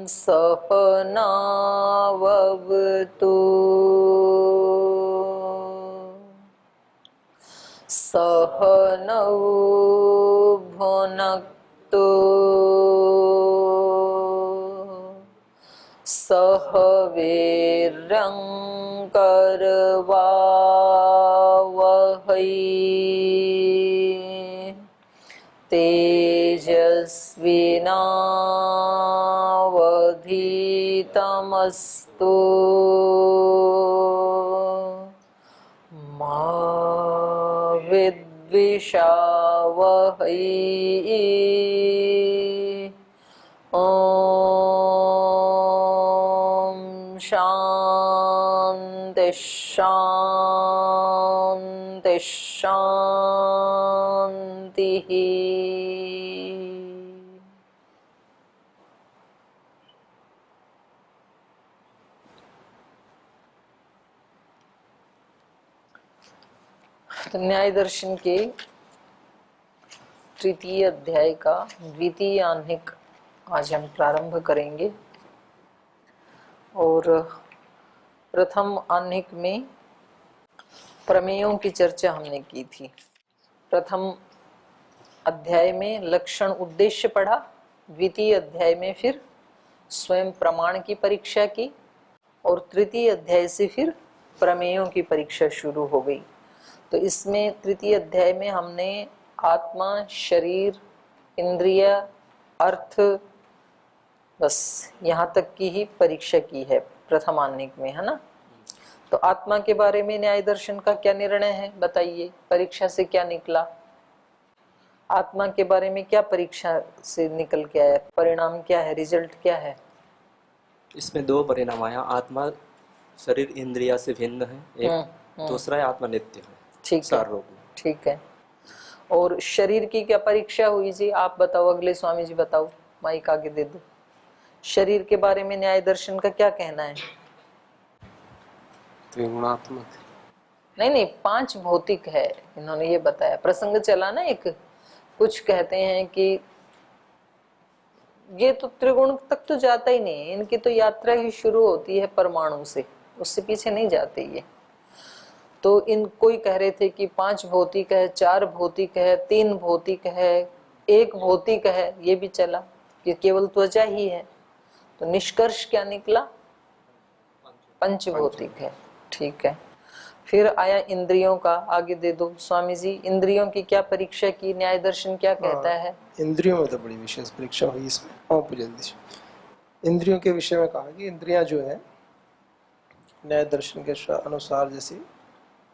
सहनाववतु सहनौ भुनक्तु सह वीर्यङ्करवावहै तेजस्विनावधीतमस्तु मा विद्विषावहै। ॐ शान्ति शान्ति शान्तिः। तो न्याय दर्शन के तृतीय अध्याय का द्वितीय आह्निक आज हम प्रारंभ करेंगे। और प्रथम आह्निक में प्रमेयों की चर्चा हमने की थी। प्रथम अध्याय में लक्षण उद्देश्य पढ़ा, द्वितीय अध्याय में फिर स्वयं प्रमाण की परीक्षा की, और तृतीय अध्याय से फिर प्रमेयों की परीक्षा शुरू हो गई। तो इसमें तृतीय अध्याय में हमने आत्मा, शरीर, इंद्रिय, अर्थ, बस यहाँ तक की ही परीक्षा की है प्रथम आह्निक में, है ना। तो आत्मा के बारे में न्याय दर्शन का क्या निर्णय है बताइए, परीक्षा से क्या निकला? आत्मा के बारे में क्या परीक्षा से निकल के आया, परिणाम क्या है, रिजल्ट क्या है? इसमें दो परिणाम आया, आत्मा शरीर इंद्रिया से भिन्न है, एक दूसरा है आत्मा नित्य है। ठीक है, ठीक है। और शरीर की क्या परीक्षा हुई जी, आप बताओ, अगले स्वामी जी बताओ, माइक आगे दे दो। शरीर के बारे में न्याय दर्शन का क्या कहना है? त्रिगुणात्मक। नहीं, 5 भौतिक है, इन्होंने ये बताया। प्रसंग चला ना एक, कुछ कहते हैं कि ये तो त्रिगुण तक तो जाता ही नहीं, इनकी तो यात्रा ही शुरू होती है परमाणु से, उससे पीछे नहीं जाते ये। तो इन कोई कह रहे थे कि 5 भौतिक है, 4 भौतिक है, 3 भौतिक है, 1 भौतिक है, ये भी चला कि केवल त्वचा ही है। तो निष्कर्ष क्या निकला? 5 भौतिक है। ठीक है। फिर आया इंद्रियों का, आगे दे दो स्वामी जी। इंद्रियों की क्या परीक्षा की, न्याय दर्शन क्या कहता है? इंद्रियों में तो बड़ी विशेष परीक्षा हुई इसमें। इंद्रियों के विषय में कहा कि इंद्रियां जो है न्याय दर्शन के अनुसार, जैसे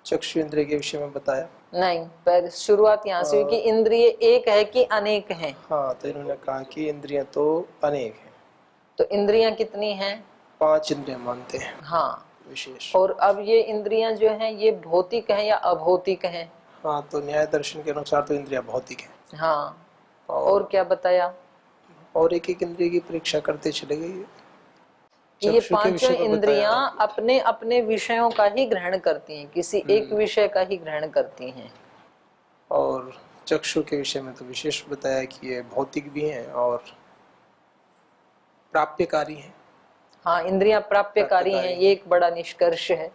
चक्षु इंद्रिय के विषय में बताया। नहीं, पहले शुरुआत यहाँ से हुई कि इंद्रिय एक है कि अनेक हैं। हाँ, तो इन्होंने कहा कि इंद्रियां तो अनेक हैं। तो इंद्रियां कितनी हैं? 5 इंद्रियां मानते हैं। हाँ, विशेष। और अब ये इंद्रियां जो हैं ये भौतिक हैं या अभौतिक हैं? हाँ, तो न्याय दर्शन के अनुसार तो इंद्रियां भौतिक हैं। हाँ, और क्या बताया? और एक एक इंद्रिय की परीक्षा करते चले गए। ये 5 इंद्रियां अपने अपने विषयों का ही ग्रहण करती हैं, किसी एक विषय का ही ग्रहण करती हैं। और चक्षु के विषय में तो विशेष बताया कि ये भौतिक भी हैं और प्राप्यकारी हैं। हाँ, इंद्रियां प्राप्यकारी हैं, ये एक बड़ा निष्कर्ष है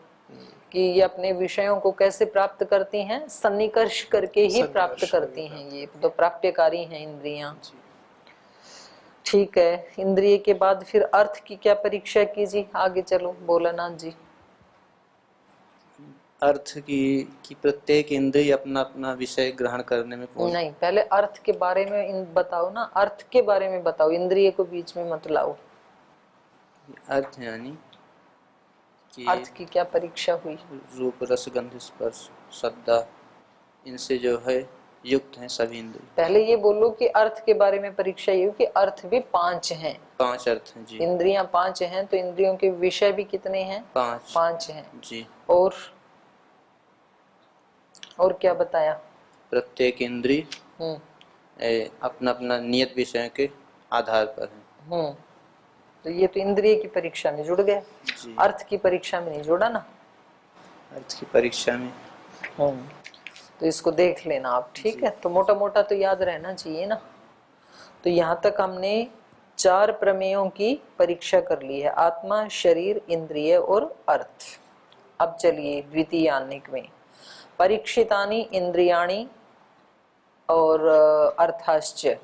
कि ये अपने विषयों को कैसे प्राप्त करती हैं, सन्निकर्ष करके ही प्राप्त करती हैं। ये तो प्राप्यकारी हैं इंद्रियां। ठीक है। इंद्रिय के बाद फिर अर्थ की क्या परीक्षा की जी, आगे चलो भोलानाथ जी। अर्थ की प्रत्येक इंद्रिय अपना अपना विषय ग्रहण करने में पूर्ण। नहीं, पहले अर्थ के बारे में बताओ ना, अर्थ के बारे में बताओ, इंद्रिय को बीच में मत लाओ। अर्थ यानी कि अर्थ की क्या परीक्षा हुई? रूप, रस, गंध, स्पर्श, शब्द, इनसे जो है युक्त हैं सभी इंद्रिय। पहले ये बोलो कि अर्थ के बारे में परीक्षा ये कि अर्थ भी 5 हैं। 5 अर्थ हैं जी। इंद्रियां 5 हैं, तो इंद्रियों के विषय भी कितने हैं? 5 हैं जी। और क्या बताया? प्रत्येक इंद्रिय अपना अपना नियत विषय के आधार पर है। तो ये तो इंद्रिय की परीक्षा में जुड़ गया, अर्थ की परीक्षा में नहीं जुड़ा ना। अर्थ की परीक्षा में तो इसको देख लेना आप, ठीक है। तो मोटा मोटा तो याद रहना चाहिए ना। तो यहाँ तक हमने 4 प्रमेयों की परीक्षा कर ली है, आत्मा, शरीर, इंद्रिय और अर्थ। अब चलिए द्वितीय आह्निक में, परीक्षितानि इंद्रियाणि और अर्थाश्च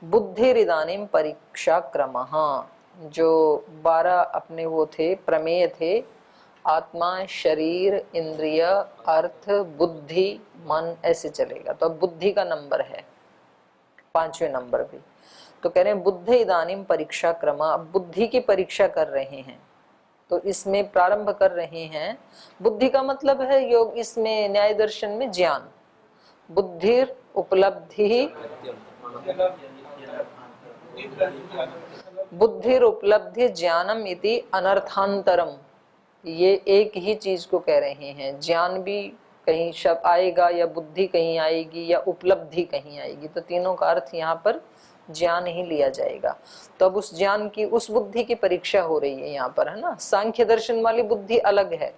बुद्धिरिदानीं परीक्षा क्रमः। जो 12 अपने वो थे प्रमेय थे, आत्मा, शरीर, इंद्रिय, अर्थ, बुद्धि, मन, ऐसे चलेगा। तो अब बुद्धि का नंबर है 5वें नंबर पे। तो कह रहे हैं बुद्धि इदानीम परीक्षा क्रम, अब बुद्धि की परीक्षा कर रहे हैं। तो इसमें प्रारंभ कर रहे हैं, बुद्धि का मतलब है योग, इसमें न्याय दर्शन में ज्ञान, बुद्धिर उपलब्धि, बुद्धिर उपलब्धि ज्ञानम इति अनर्थांतरम। ये एक ही चीज को कह रहे हैं, ज्ञान भी कहीं शब्द आएगा या बुद्धि कहीं आएगी या उपलब्धि कहीं आएगी, तो तीनों का अर्थ यहाँ पर ज्ञान ही लिया जाएगा। तो अब उस ज्ञान की, उस बुद्धि की परीक्षा हो रही है यहाँ पर, है ना। सांख्य दर्शन वाली बुद्धि अलग है,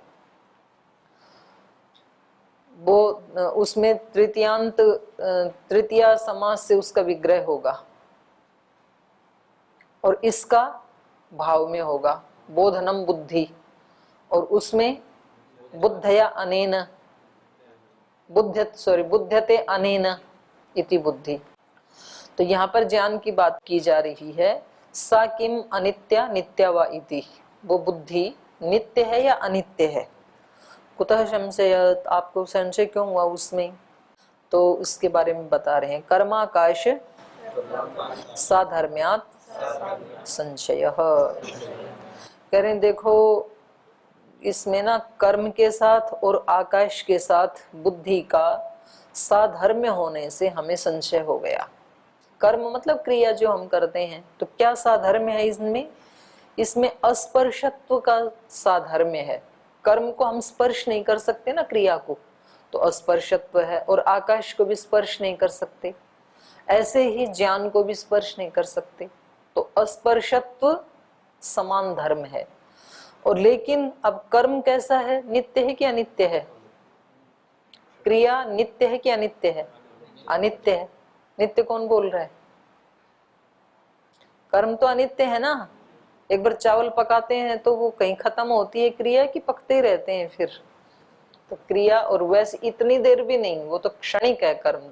वो उसमें तृतीया समास से उसका विग्रह होगा और इसका भाव में होगा, बोधनम बुद्धि, और उसमें बुद्धया अनेन बुध्यते अनेन इति बुद्धि। तो यहाँ पर ज्ञान की बात की जा रही है, सा किम अनित्या नित्या वा इति, वो बुद्धि नित्य है या अनित्य है। कुतः संशय, आपको संशय क्यों हुआ उसमें, तो इसके बारे में बता रहे हैं। कर्माकाश साधर्म्यात् संशय, कह रहे हैं देखो इसमें ना कर्म के साथ और आकाश के साथ बुद्धि का साधर्म्य होने से हमें संशय हो गया। कर्म मतलब क्रिया जो हम करते हैं, तो क्या साधर्म्य है इसमें, इसमें अस्पर्शत्व का साधर्म्य है। कर्म को हम स्पर्श नहीं कर सकते ना, क्रिया को, तो अस्पर्शत्व है, और आकाश को भी स्पर्श नहीं कर सकते, ऐसे ही ज्ञान को भी स्पर्श नहीं कर सकते, तो अस्पर्शत्व समान धर्म है। और लेकिन अब कर्म कैसा है, नित्य है कि अनित्य है, क्रिया नित्य है कि अनित्य है, अनित्य है। नित्य कौन बोल रहा है, कर्म तो अनित्य है ना। एक बार चावल पकाते हैं तो वो कहीं खत्म होती है क्रिया कि पकते रहते हैं फिर, तो क्रिया, और वैसे इतनी देर भी नहीं, वो तो क्षणिक है कर्म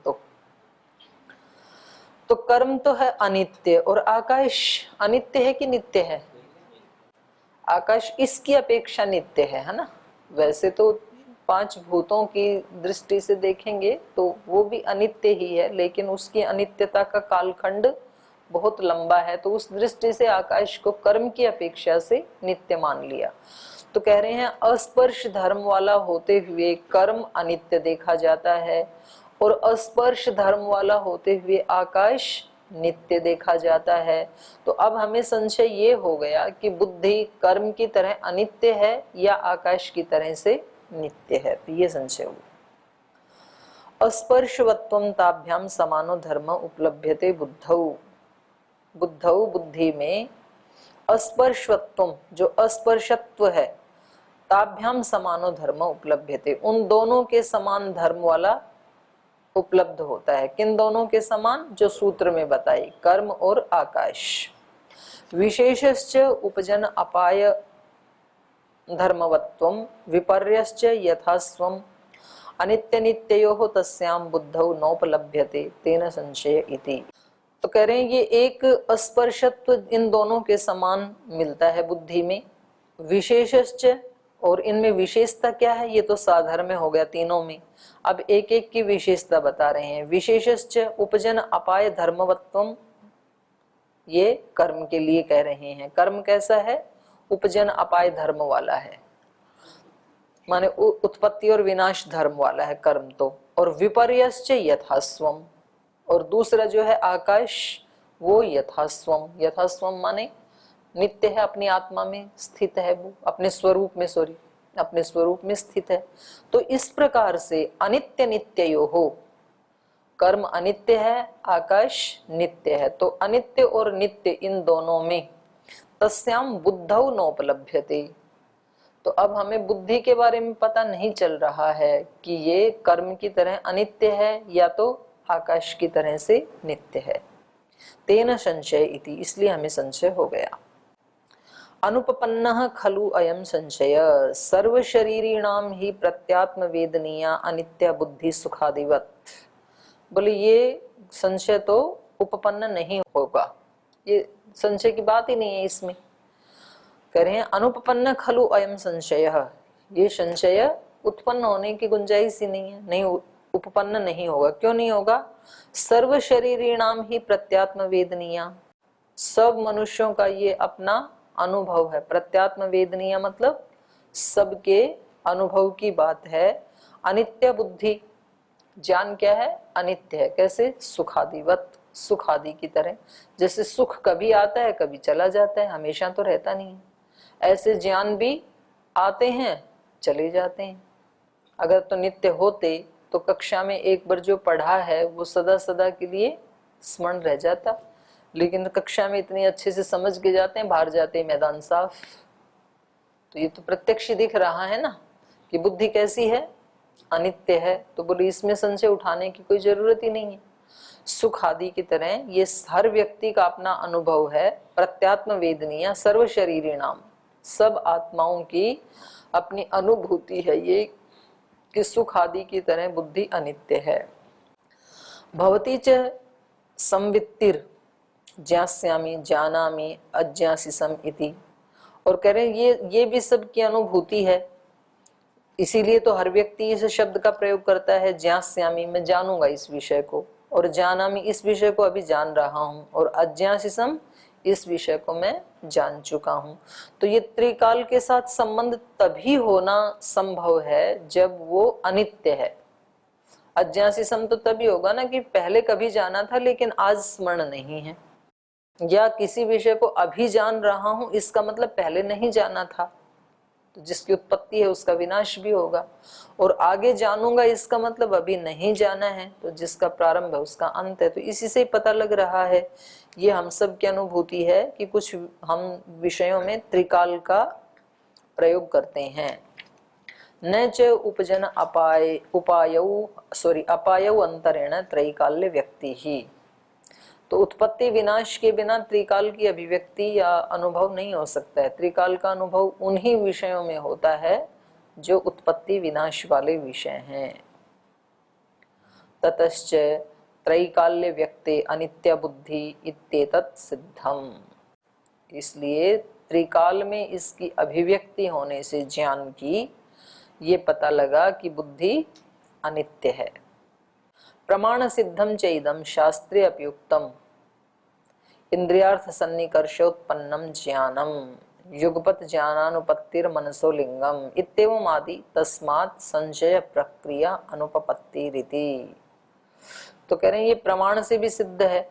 तो कर्म तो है अनित्य। और आकाश अनित्य है कि नित्य है, आकाश इसकी अपेक्षा नित्य है ना। वैसे तो 5 भूतों की दृष्टि से देखेंगे तो वो भी अनित्य ही है, लेकिन उसकी अनित्यता का कालखंड बहुत लंबा है, तो उस दृष्टि से आकाश को कर्म की अपेक्षा से नित्य मान लिया। तो कह रहे हैं अस्पर्श धर्म वाला होते हुए कर्म अनित्य देखा जाता है, और अस्पर्श धर्म वाला होते हुए आकाश नित्य देखा जाता है। तो अब हमें संशय ये हो गया कि बुद्धि कर्म की तरह अनित्य है या आकाश की तरह से नित्य है, तो ये संशय हुआ। अस्पर्शवत्वं ताभ्याम समानो धर्म उपलभ्यते बुद्धौ, बुद्धौ बुद्धि में अस्पर्शवत्वम जो अस्पर्शत्व है, ताभ्याम समानो धर्म उपलभ्यते उन दोनों के समान धर्म वाला उपलब्ध होता है। किन दोनों के समान, जो सूत्र में बताई, कर्म और आकाश। विशेषश्च उपजन अपाय धर्मवत्वम विपर्यश्च यथास्वम अनित्य नित्योः तस्याम बुद्धौ नोपलभ्यते तेन संशय इति। तो कह रहे हैं ये एक अस्पर्शत्व इन दोनों के समान मिलता है बुद्धि में। विशेषश्च, और इनमें विशेषता क्या है, ये तो साधर्म्य हो गया तीनों में। अब एक एक की विशेषता बता रहे हैं। विशेषश्च उपजन अपाय धर्मवत्वम, ये कर्म के लिए कह रहे हैं। कर्म कैसा है, उपजन अपाय धर्म वाला है, माने उत्पत्ति और विनाश धर्म वाला है कर्म तो। और विपर्यश्च यथास्वम, और दूसरा जो है आकाश, वो यथास्वम, यथास्वम माने नित्य है, अपनी आत्मा में स्थित है, वो अपने स्वरूप में, अपने स्वरूप में स्थित है। तो इस प्रकार से अनित्य नित्यो हो, कर्म अनित्य है, आकाश नित्य है, तो अनित्य और नित्य इन दोनों में तस्याम बुद्धौ नोपलभ्यते। तो अब हमें बुद्धि के बारे में पता नहीं चल रहा है कि ये कर्म की तरह अनित्य है या तो आकाश की तरह से नित्य है। तेन संशय इति, इसलिए हमें संशय हो गया। अनुपपन्नः खलु अयं संशय सर्वशरीरिणां ही प्रत्यात्म वेदनीया अनित्य बुद्धि सुखादिवत। बोले ये संशय तो उपपन्न नहीं होगा, ये संशय की बात ही नहीं है इसमें। कह रहे हैं अनुपपन्न खलु अयम संशय, ये संशय उत्पन्न होने की गुंजाइश ही नहीं है, नहीं उपपन्न नहीं होगा। क्यों नहीं होगा? सर्व शरीरिणाम ही प्रत्यात्म वेदनीया, सब मनुष्यों का ये अपना अनुभव है। प्रत्यात्म वेदनीय मतलब सबके अनुभव की बात है। अनित्य बुद्धि, ज्ञान क्या है? अनित्य है। कैसे? सुखादिवत, सुख आदि की तरह। जैसे सुख कभी आता है कभी चला जाता है, हमेशा तो रहता नहीं है, ऐसे ज्ञान भी आते हैं चले जाते हैं। अगर तो नित्य होते तो कक्षा में एक बार जो पढ़ा है वो सदा सदा के लिए स्मरण रह जाता, लेकिन कक्षा में इतनी अच्छे से समझ के जाते हैं, बाहर जाते हैं मैदान साफ। तो ये तो प्रत्यक्ष दिख रहा है ना कि बुद्धि कैसी है? अनित्य है। तो बोले इसमें संशय उठाने की कोई जरूरत ही नहीं है। सुख आदि की तरह ये हर व्यक्ति का अपना अनुभव है। प्रत्यात्म वेदनीय सर्व शरीरी नाम, सब आत्माओं की अपनी अनुभूति है ये कि सुख आदि की तरह बुद्धि अनित्य है। भवती च संवित्तिर ज्ञास्यामि जानामि अज्ञासिसम इति, और कह रहे हैं ये भी सब की अनुभूति है, इसीलिए तो हर व्यक्ति इस शब्द का प्रयोग करता है। ज्ञास्यामि, मैं जानूंगा इस विषय को, और जानामि, इस विषय को अभी जान रहा हूं, और अज्ञासिसम, इस विषय को मैं जान चुका हूं। तो ये त्रिकाल के साथ संबंध तभी होना संभव है जब वो अनित्य है। अज्ञासिसम तो तभी होगा ना कि पहले कभी जाना था लेकिन आज स्मरण नहीं है, या किसी विषय को अभी जान रहा हूं, इसका मतलब पहले नहीं जाना था। तो जिसकी उत्पत्ति है उसका विनाश भी होगा, और आगे जानूंगा इसका मतलब अभी नहीं जाना है, तो जिसका प्रारंभ है उसका अंत है। तो इसी से पता लग रहा है, ये हम सब की अनुभूति है कि कुछ हम विषयों में त्रिकाल का प्रयोग करते हैं। न च उपजन अपायौ अंतरेण त्रैकाल्य व्यक्ति ही, तो उत्पत्ति विनाश के बिना त्रिकाल की अभिव्यक्ति या अनुभव नहीं हो सकता है। त्रिकाल का अनुभव उन्हीं विषयों में होता है जो उत्पत्ति विनाश वाले विषय हैं। ततश्च त्रैकाल्य व्यक्ते अनित्य बुद्धि इत्येतत् सिद्धम, इसलिए त्रिकाल में इसकी अभिव्यक्ति होने से ज्ञान की ये पता लगा कि बुद्धि अनित्य है। प्रमाण सिद्धम चैदम शास्त्रे अपयुक्तम इंद्रियार्थ सन्निकर्षोत्पन्नम ज्ञानम युगपत ज्ञानानुपत्तिर मनसो लिंगम इत्येवम् आदि तस्मात् संशय प्रक्रिया अनुपपत्ति रीति। तो कह रहे हैं ये प्रमाण से भी सिद्ध है।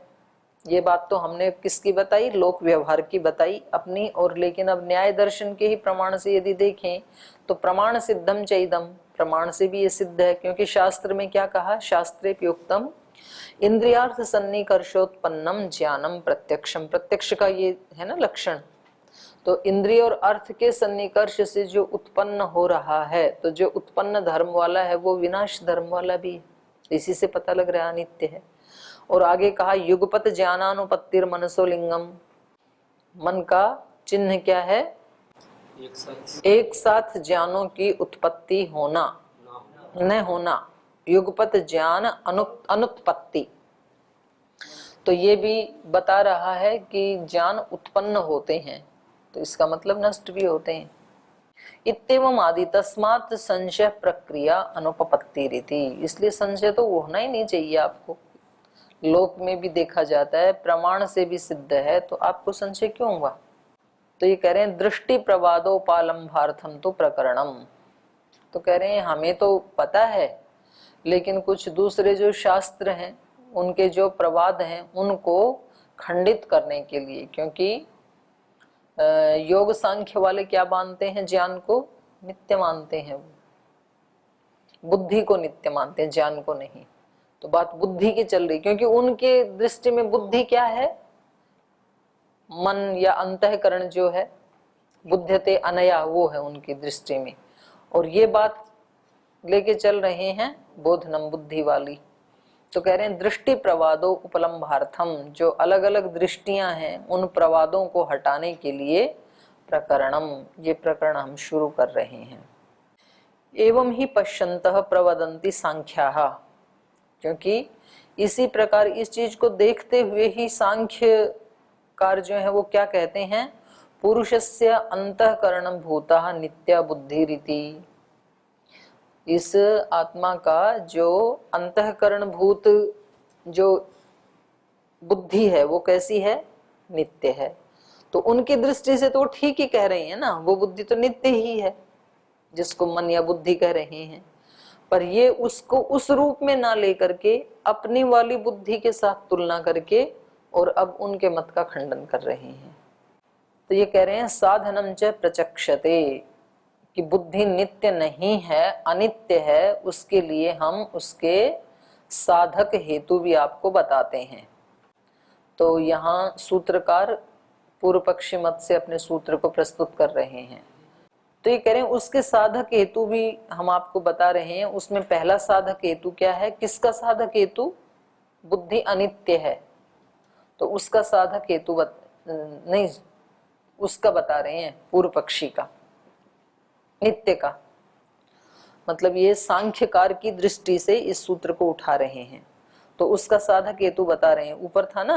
ये बात तो हमने किसकी बताई? लोक व्यवहार की बताई अपनी, और लेकिन अब न्याय दर्शन के ही प्रमाण से यदि देखें तो प्रमाण सिद्धम चैदम, प्रमाण से भी ये सिद्ध है। क्योंकि शास्त्र में क्या कहा? शास्त्रे प्युक्तम इंद्रियार्थ सन्निकर्षोत्पन्नम ज्ञानम प्रत्यक्षम, प्रत्यक्ष का ये है ना लक्षण। तो इंद्रिय और अर्थ के सन्निकर्ष से जो उत्पन्न हो रहा है, तो जो उत्पन्न धर्म वाला है वो विनाश धर्म वाला भी है। इसी से पता लग रहा है अनित्य है। और आगे कहा युगपत ज्ञानानुपत्तिर मनसो लिंगम, मन का चिन्ह क्या है? एक साथ ज्ञानों की उत्पत्ति होना न होना, युगपत ज्ञान अनुत्पत्ति। तो ये भी बता रहा है कि ज्ञान उत्पन्न होते हैं तो इसका मतलब नष्ट भी होते हैं। इत्येवम् आदि तस्मात् संशय प्रक्रिया अनुपपत्ति रीति, इसलिए संशय तो होना ही नहीं चाहिए आपको। लोक में भी देखा जाता है, प्रमाण से भी सिद्ध है, तो आपको संशय क्यों होगा? तो ये कह रहे हैं दृष्टि प्रवादोपालंभार्थम तो प्रकरणम। तो कह रहे हैं हमें तो पता है, लेकिन कुछ दूसरे जो शास्त्र हैं उनके जो प्रवाद हैं उनको खंडित करने के लिए, क्योंकि योग सांख्य वाले क्या मानते हैं? ज्ञान को नित्य मानते हैं, बुद्धि को नित्य मानते हैं, ज्ञान को नहीं। तो बात बुद्धि की चल रही, क्योंकि उनके दृष्टि में बुद्धि क्या है? मन या अंतःकरण जो है, बुद्धते अनया, वो है उनकी दृष्टि में। और ये बात लेके चल रहे हैं बोधनम, बुद्धि वाली। तो कह रहे हैं दृष्टि प्रवादो उपलम्भार्थम, जो अलग अलग दृष्टियां हैं उन प्रवादों को हटाने के लिए प्रकरणम, ये प्रकरण हम शुरू कर रहे हैं। एवं ही पश्यन्तः प्रवदन्ति सांख्याः, क्योंकि इसी प्रकार इस चीज को देखते हुए ही सांख्यकार जो है वो क्या कहते हैं, पुरुषस्य अंतःकरणं भूतः नित्या बुद्धिरिति। इस आत्मा का जो अंतःकरण भूत जो बुद्धि है वो कैसी है, नित्य है। तो उनकी दृष्टि से तो ठीक ही कह रही है ना, वो बुद्धि तो नित्य ही है जिसको मन या बुद्धि कह रहे हैं, पर ये उसको उस रूप में ना लेकर के अपनी वाली बुद्धि के साथ तुलना करके और अब उनके मत का खंडन कर रहे हैं। तो ये कह रहे हैं साधनम च प्रचक्षते, कि बुद्धि नित्य नहीं है, अनित्य है, उसके लिए हम उसके साधक हेतु भी आपको बताते हैं। तो यहाँ सूत्रकार पूर्व पक्षी मत से अपने सूत्र को प्रस्तुत कर रहे हैं। तो ये कह रहे हैं उसके साधक हेतु भी हम आपको बता रहे हैं। उसमें पहला साधक हेतु क्या है, किसका साधक हेतु, बुद्धि अनित्य है तो उसका साधक हेतु नहीं, उसका बता रहे हैं पूर्व पक्षी का, नित्य का। मतलब ये सांख्यकार की दृष्टि से इस सूत्र को उठा रहे हैं, तो उसका साधक हेतु बता रहे हैं। ऊपर था ना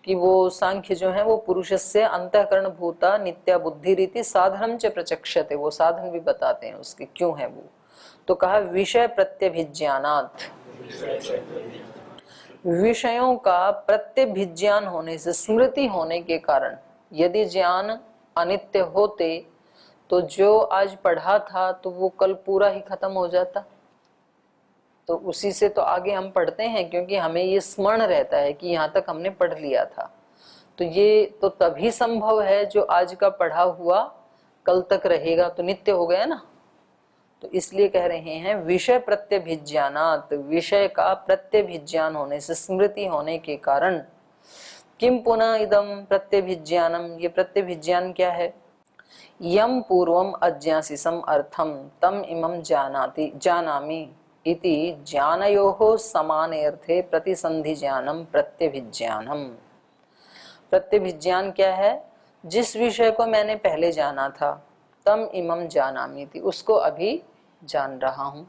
कि वो सांख्य जो है वो पुरुषस्य अंतःकरण भूता नित्या बुद्धि रीति साधनम च प्रचक्षते, वो साधन भी बताते हैं उसके क्यों है वो। तो कहा विषय प्रत्यभिज्ञानात्, विषयों का प्रत्यभिज्ञान होने से, स्मृति होने के कारण, यदि ज्ञान अनित्य होते तो जो आज पढ़ा था तो वो कल पूरा ही खत्म हो जाता। तो उसी से तो आगे हम पढ़ते हैं, क्योंकि हमें ये स्मरण रहता है कि यहाँ तक हमने पढ़ लिया था। तो ये तो तभी संभव है जो आज का पढ़ा हुआ कल तक रहेगा, तो नित्य हो गया ना। तो इसलिए कह रहे हैं विषय प्रत्यभिज्ञानात्, विषय का प्रत्यभिज्ञान होने से, स्मृति होने के कारण, किम पुनः इदम प्रत्यभिज्ञानम, ये प्रत्यभिज्ञान क्या है, यम पूर्वम अज्ञासिसम अर्थम तम इमं जानामि इति ज्ञानयोः समाने अर्थे प्रतिसंधि ज्ञानम प्रत्यभिज्ञानम। प्रत्यभिज्ञान क्या है, जिस विषय को मैंने पहले जाना था, तम इमं जानामि थी, उसको अभी जान रहा हूँ।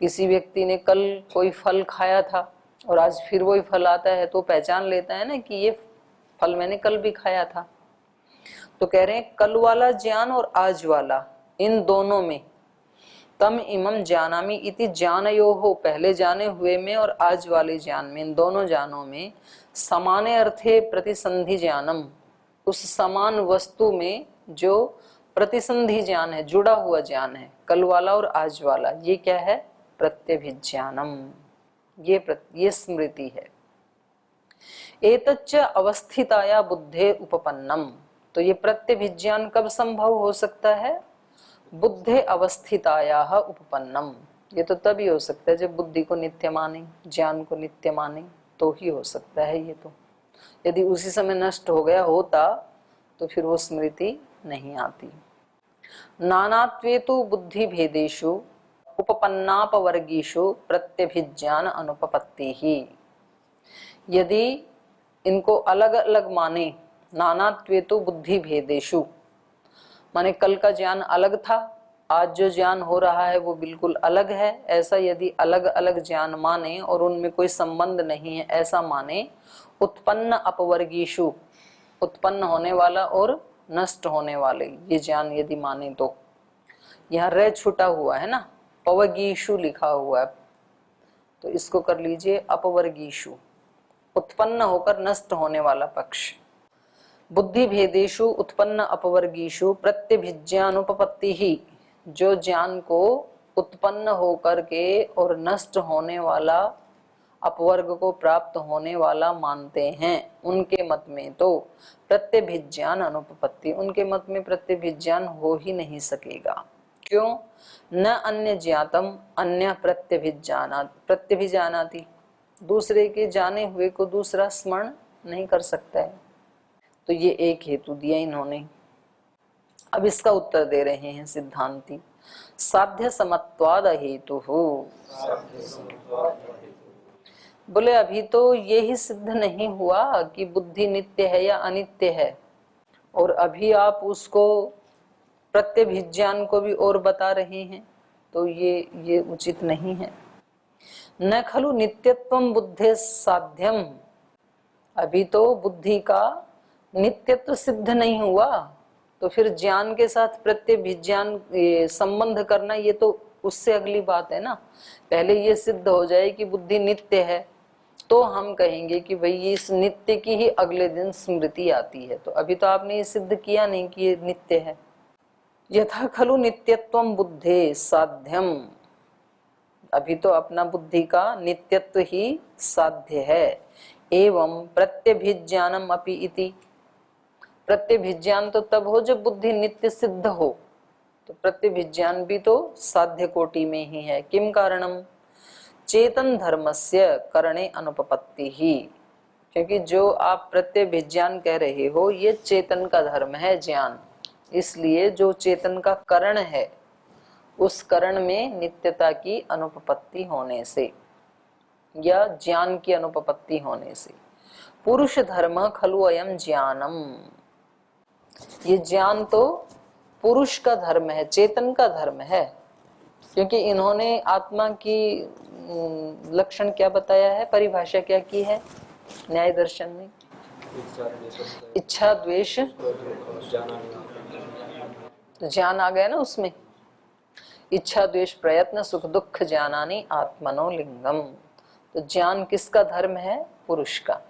किसी व्यक्ति ने कल कोई फल खाया था और आज फिर वही फल आता है तो पहचान लेता है ना कि ये फल मैंने कल भी खाया था। तो कह रहे हैं कल वाला ज्ञान और आज वाला, इन दोनों में, तम इमं जानामि इति ज्ञानयोः, पहले जाने हुए में और आज वाले ज्ञान में, इन दोनों ज्ञानों में, समाने अर्थे प्रतिसंधि ज्ञानम, उस समान वस्तु में जो प्रतिसंधि ज्ञान है, जुड़ा हुआ ज्ञान है, कल वाला और आज वाला, ये क्या है, प्रत्यभिज्ञानम, ये स्मृति है। एतच्च अवस्थिताया बुद्धे उपपन्नम, तो ये प्रत्यभिज्ञान कब संभव हो सकता है, बुद्धे अवस्थिताया उपपन्नम, ये तो तभी हो सकता है जब बुद्धि को नित्य माने, ज्ञान को नित्य माने, तो ही हो सकता है ये। तो यदि उसी समय नष्ट हो गया होता तो फिर वो स्मृति नहीं आती। नानात्वेतु बुद्धि भेदेषु उपपन्नापवर्गीषु प्रत्यभिज्ञान अनुपपत्ति ही, यदि इनको अलग अलग माने, नानात्वेतु बुद्धि भेदेषु माने कल का ज्ञान अलग था, आज जो ज्ञान हो रहा है वो बिल्कुल अलग है, ऐसा यदि अलग अलग ज्ञान माने और उनमें कोई संबंध नहीं है ऐसा माने, उत्पन्न अपवर्गीषु, उत्पन्न होने वाला और नष्ट होने वाले ये ज्ञान यदि माने, तो यहाँ रह छूटा हुआ है ना, पवर्गीषु लिखा हुआ है, तो इसको कर लीजिए अपवर्गीषु, उत्पन्न होकर नष्ट होने वाला पक्ष। बुद्धि भेदेषु उत्पन्न अपवर्गीषु प्रत्यभिज्ञानुपपत्ति ही, जो ज्ञान को उत्पन्न होकर के और नष्ट होने वाला, अपवर्ग को प्राप्त होने वाला मानते हैं, उनके मत में तो प्रत्यभिज्ञान अनुपपत्ति, उनके मत में प्रत्यभिज्ञान हो ही नहीं सकेगा। क्यों, न अन्य ज्ञातम अन्य प्रत्यभिजानाति, दूसरे के जाने हुए को दूसरा स्मरण नहीं कर सकता है। तो ये एक हेतु दिया इन्होंने। अब इसका उत्तर दे रहे हैं सिद्धांती, साध्य समत्वाद हेतु हो, बोले अभी तो ये ही सिद्ध नहीं हुआ कि बुद्धि नित्य है या अनित्य है, और अभी आप उसको प्रत्यभिज्ञान को भी और बता रहे हैं, तो ये उचित नहीं है। न खलु नित्यत्वम बुद्धे साध्यम, अभी तो बुद्धि का नित्यत्व सिद्ध नहीं हुआ, तो फिर ज्ञान के साथ प्रत्यभिज्ञान संबंध करना ये तो उससे अगली बात है ना। पहले ये सिद्ध हो जाए कि बुद्धि नित्य है, तो हम कहेंगे कि भाई ये इस नित्य की ही अगले दिन स्मृति आती है। तो अभी तो आपने ये सिद्ध किया नहीं कि ये नित्य है। यथा खलु नित्यत्वम बुद्धे साध्यम, अभी तो अपना बुद्धि का नित्यत्व ही साध्य है। एवं प्रत्यभिज्ञानम अपि इति, प्रत्यभिज्ञान तो तब हो जब बुद्धि नित्य सिद्ध हो, तो प्रत्यभिज्ञान भी तो साध्य कोटि में ही है। किम कारणम, चेतन धर्मस्य करणे अनुपपत्ति ही, क्योंकि जो आप प्रत्यभिज्ञान कह रहे हो ये चेतन का धर्म है ज्ञान, इसलिए जो चेतन का करण है उस करण में नित्यता की अनुपपत्ति होने से या ज्ञान की अनुपपत्ति होने से, पुरुष धर्म खलु अयम ज्ञानम, ये ज्ञान तो पुरुष का धर्म है, चेतन का धर्म है। क्योंकि इन्होंने आत्मा की लक्षण क्या बताया है, परिभाषा क्या की है न्याय दर्शन में, इच्छा द्वेष, तो ज्ञान आ गया ना उसमें, इच्छा द्वेष प्रयत्न सुख दुख ज्ञानानि आत्मनो लिंगम। तो ज्ञान किसका धर्म है, पुरुष का।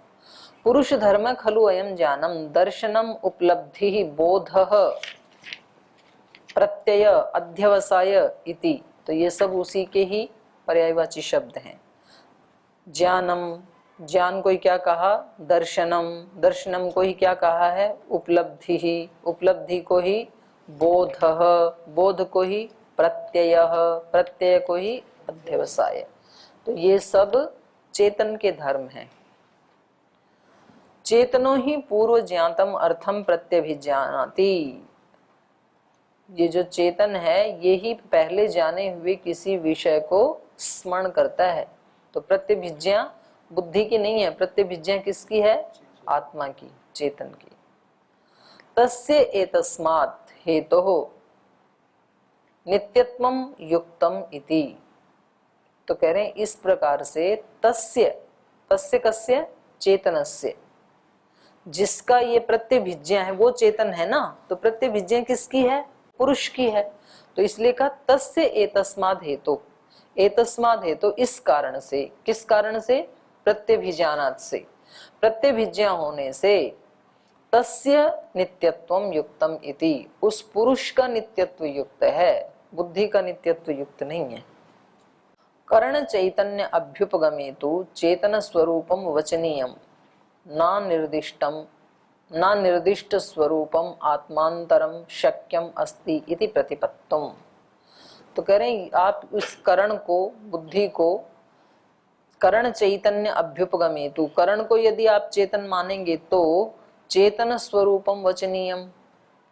पुरुष धर्म खलु अयम ज्ञानम दर्शनम उपलब्धि बोधः प्रत्यय अध्यवसाय इति, तो ये सब उसी के ही पर्यायवाची शब्द हैं। ज्ञानम, ज्ञान को ही क्या कहा, दर्शनम, दर्शनम को ही क्या कहा है, उपलब्धि ही, उपलब्धि को ही बोधः, बोध को ही प्रत्यय, प्रत्यय को ही अध्यवसाय। तो ये सब चेतन के धर्म हैं। चेतनो ही पूर्व ज्ञातम अर्थम प्रत्यभिज्ञानाति, ये जो चेतन है ये ही पहले जाने हुए किसी विषय को स्मरण करता है। तो प्रत्यभिज्ञा बुद्धि की नहीं है, प्रत्यभिज्ञा किसकी है, आत्मा की, चेतन की। तस्य एतस्मात् हेतोः नित्यत्वम युक्तम इति, तो कह रहे हैं इस प्रकार से तस्य, तस्य कस्य, चेतनस्य, जिसका ये प्रत्यभिज्ञा है वो चेतन है ना, तो प्रत्यभिज्ञा किसकी है, पुरुष की है। तो इसलिए कहा तस्य एतस्माद् हेतु, एतस्माद् हेतु इस कारण से, किस कारण से, प्रत्यभिज्ञानात् से, प्रत्यभिज्ञा होने से, तस्य नित्यत्वम युक्तम इति, उस पुरुष का नित्यत्व युक्त है, बुद्धि का नित्यत्व युक्त नहीं है। कर्ण चैतन्य अभ्युपगमेतु चेतन स्वरूपम वचनीयम ना निर्दिष्टम, ना निर्दिष्ट स्वरूपम आत्मांतरम शक्यम अस्ति इति प्रतिपत्तुम। तो कह रहे हैं आप उस करण को, बुद्धि को, करण चैतन्य अभ्युपगमेतु, करण को यदि आप चेतन मानेंगे तो चेतन स्वरूपम वचनीयम,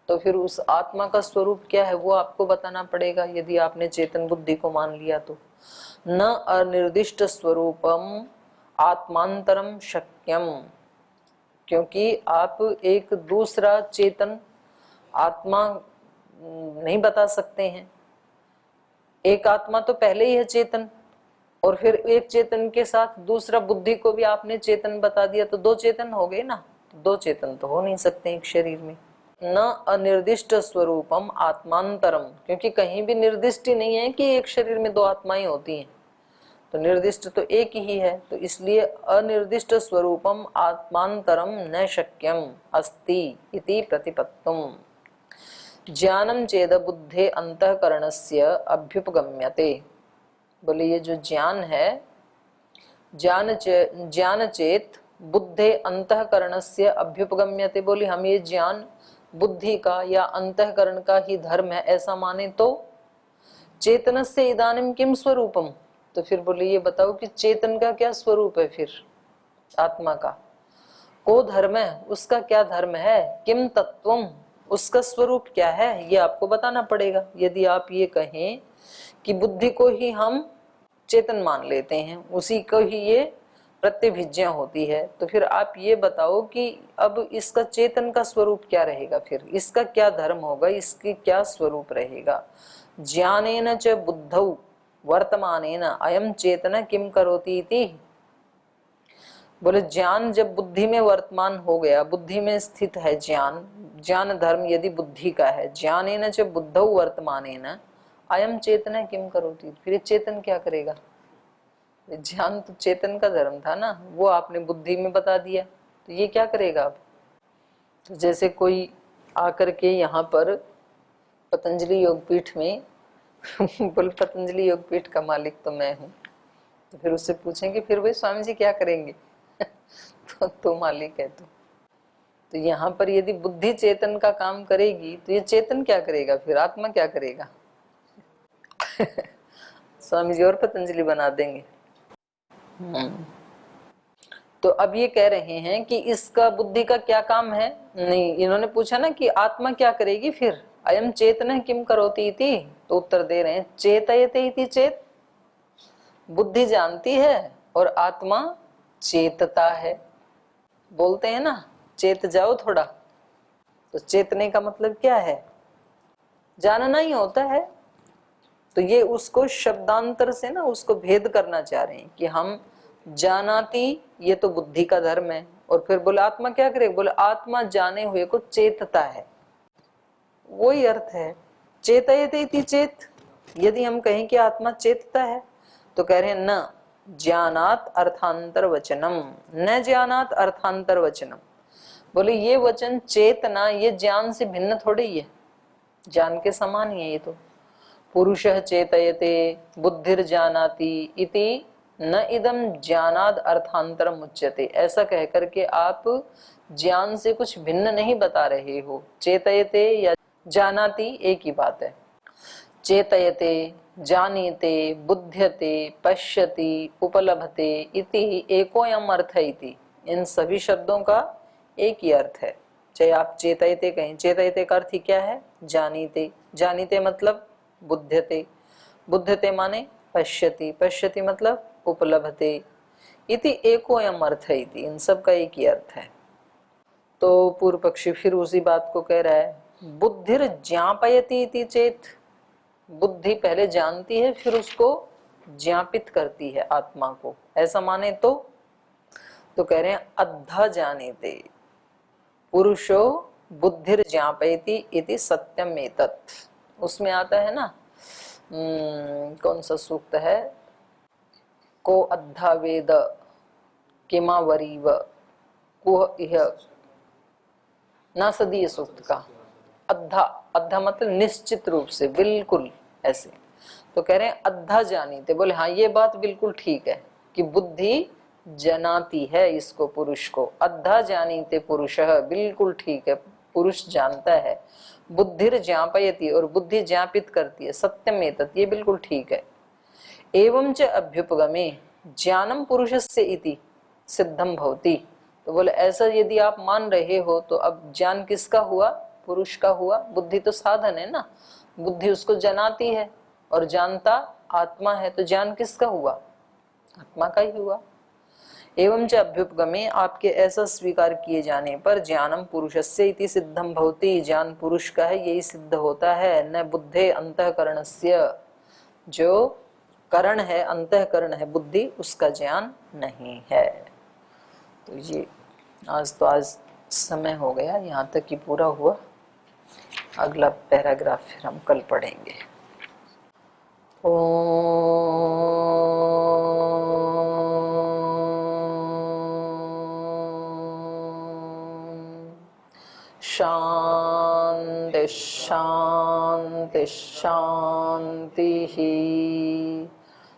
तो फिर उस आत्मा का स्वरूप क्या है वो आपको बताना पड़ेगा यदि आपने चेतन बुद्धि को मान लिया तो। न अनिर्दिष्ट स्वरूपम आत्मांतरम शक्यम, क्योंकि आप एक दूसरा चेतन आत्मा नहीं बता सकते हैं। एक आत्मा तो पहले ही है चेतन, और फिर एक चेतन के साथ दूसरा बुद्धि को भी आपने चेतन बता दिया, तो दो चेतन हो गए ना, दो चेतन तो हो नहीं सकते एक शरीर में। न अनिर्दिष्ट स्वरूपम आत्मांतरम, क्योंकि कहीं भी निर्दिष्ट ही नहीं है कि एक शरीर में दो आत्माएं होती हैं, तो निर्दिष्ट तो एक ही है। तो इसलिए अनिर्दिष्ट स्वरूपम आत्मांतरम न शक्यम अस्ति इति प्रतिपत्तुम। ज्ञानम चेद बुद्धे अंतःकरणस्य अभ्युपगम्यते, बोले ये जो ज्ञान है, ज्ञान चेत बुद्धे अंतःकरणस्य अभ्युपगम्यते, बोले हम ये ज्ञान बुद्धि का या अंतःकरण का ही धर्म है ऐसा माने तो चेतनस्य इदानीम किम स्वरूपम, तो फिर बोले ये बताओ कि चेतन का क्या स्वरूप है, फिर आत्मा का को धर्म है, उसका क्या धर्म है, किम तत्वम, उसका स्वरूप क्या है, ये आपको बताना पड़ेगा। यदि आप ये कहें कि बुद्धि को ही हम चेतन मान लेते हैं, उसी को ही ये प्रतिभिज्ञा होती है, तो फिर आप ये बताओ कि अब इसका चेतन का स्वरूप क्या रहेगा, फिर इसका क्या धर्म होगा, इसकी क्या स्वरूप रहेगा। ज्ञानेन च बुद्धौ वर्तमानेन अयम चेतन किम करोति इति। बोले ज्ञान जब बुद्धि में वर्तमान हो गया, बुद्धि में स्थित है ज्ञान, ज्ञान धर्म यदि बुद्धि का है, ज्ञानेन च बुद्धौ वर्तमानेन अयम चेतन किम करोति, फिर चेतन क्या करेगा। ज्ञान तो चेतन का धर्म था ना, वो आपने बुद्धि में बता दिया, तो ये क्या करेगा अब। तो जैसे कोई आकर के यहाँ पर पतंजलि योगपीठ में बोल पतंजलि योगपीठ का मालिक तो मैं हूँ, तो फिर उससे पूछेंगे फिर भाई स्वामी जी क्या करेंगे तो मालिक है तो यहाँ पर यदि बुद्धि चेतन का काम करेगी तो ये चेतन क्या करेगा, फिर आत्मा क्या करेगा स्वामी जी और पतंजलि बना देंगे। तो अब ये कह रहे हैं कि इसका बुद्धि का क्या काम है। नहीं, इन्होंने पूछा ना कि आत्मा क्या करेगी, फिर अयम चेतन किम करोति इति, तो उत्तर दे रहे हैं चेतयते इति चेत, बुद्धि जानती है और आत्मा चेतता है। बोलते हैं ना चेत जाओ थोड़ा, तो चेतने का मतलब क्या है, जानना ही होता है। तो ये उसको शब्दांतर से ना उसको भेद करना चाह रहे हैं कि हम जानाती, ये तो बुद्धि का धर्म है, और फिर बोले आत्मा क्या करे, बोले आत्मा जाने हुए को चेतता है, वही अर्थ है चेतयते इति चेत। यदि हम कहें कि आत्मा चेतता है तो कह रहे हैं न ज्ञानात अर्थांतर वचनम, न ज्ञानात अर्थांतर वचनम। बोले ये वचन चेतना ये ज्ञान से भिन्न थोड़ी ही है, ज्ञान के समान ही है ये तो। पुरुषः चेतयते बुद्धिर्जानाति इति न इदम ज्ञानाद अर्थांतरम उच्यते, ऐसा कह करके आप ज्ञान से कुछ भिन्न नहीं बता रहे हो। चेतयते या जानाति एक ही बात है। चेतयते, जानीते, बुध्यते, पश्यति, उपलभते इति एकोयम अर्थ इति, इन सभी शब्दों का एक ही अर्थ है। चाहे आप चेतयते कहें, चेतयते का अर्थ ही क्या है, जानीते, जानीते मतलब बुध्यते, बुध्यते माने पश्यति, पश्यति मतलब उपलभते इति एकोयम अर्थ इति, इन सब का एक ही अर्थ है। तो पूर्व पक्षी फिर उसी बात को कह रहा है बुद्धिर ज्ञापयति इति चेत, बुद्धि पहले जानती है फिर उसको ज्ञापित करती है आत्मा को, ऐसा माने तो कह रहे हैं अद्धा जानेते पुरुषो बुद्धिर ज्ञापयति इति सत्यम एतत्। उसमें आता है ना कौन सा सूक्त है, को अद्धा वेद किमावरीव कुह इह ना सदीय सूक्त का अद्धा, अद्धा मतलब निश्चित रूप से बिल्कुल ऐसे, तो कह रहे हैं अद्धा जानीते। बोले हाँ ये बात बिल्कुल ठीक है कि बुद्धि जनाती है इसको, पुरुष को, अद्धा जानीते पुरुषः, बिल्कुल ठीक है पुरुष जानता है, बुद्धिर ज्ञापयति और बुद्धि ज्ञापित करती है, सत्यम एतत् ये बिल्कुल ठीक है। एवं च अभ्युपगमे ज्ञानम पुरुषस्य इति सिद्धम भवति, तो बोले ऐसा यदि आप मान रहे हो तो अब ज्ञान किसका हुआ, पुरुष का हुआ, बुद्धि तो साधन है ना, बुद्धि उसको जनाती है और जानता आत्मा है, तो ज्ञान किसका हुआ, आत्मा का ही हुआ। एवं च अभ्युपगमे, आपके ऐसा स्वीकार किए जाने पर ज्ञानम पुरुषस्य इति सिद्धम भवति, ज्ञान पुरुष का है यही सिद्ध होता है, न बुद्धे अंतःकरणस्य, जो करण है अंतःकरण है बुद्धि, उसका ज्ञान नहीं है। तो ये आज समय हो गया, यहाँ तक ही पूरा हुआ, अगला पैराग्राफ फिर हम कल पढ़ेंगे। शांति शांति शांति।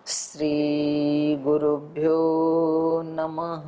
श्री गुरुभ्यो नमः।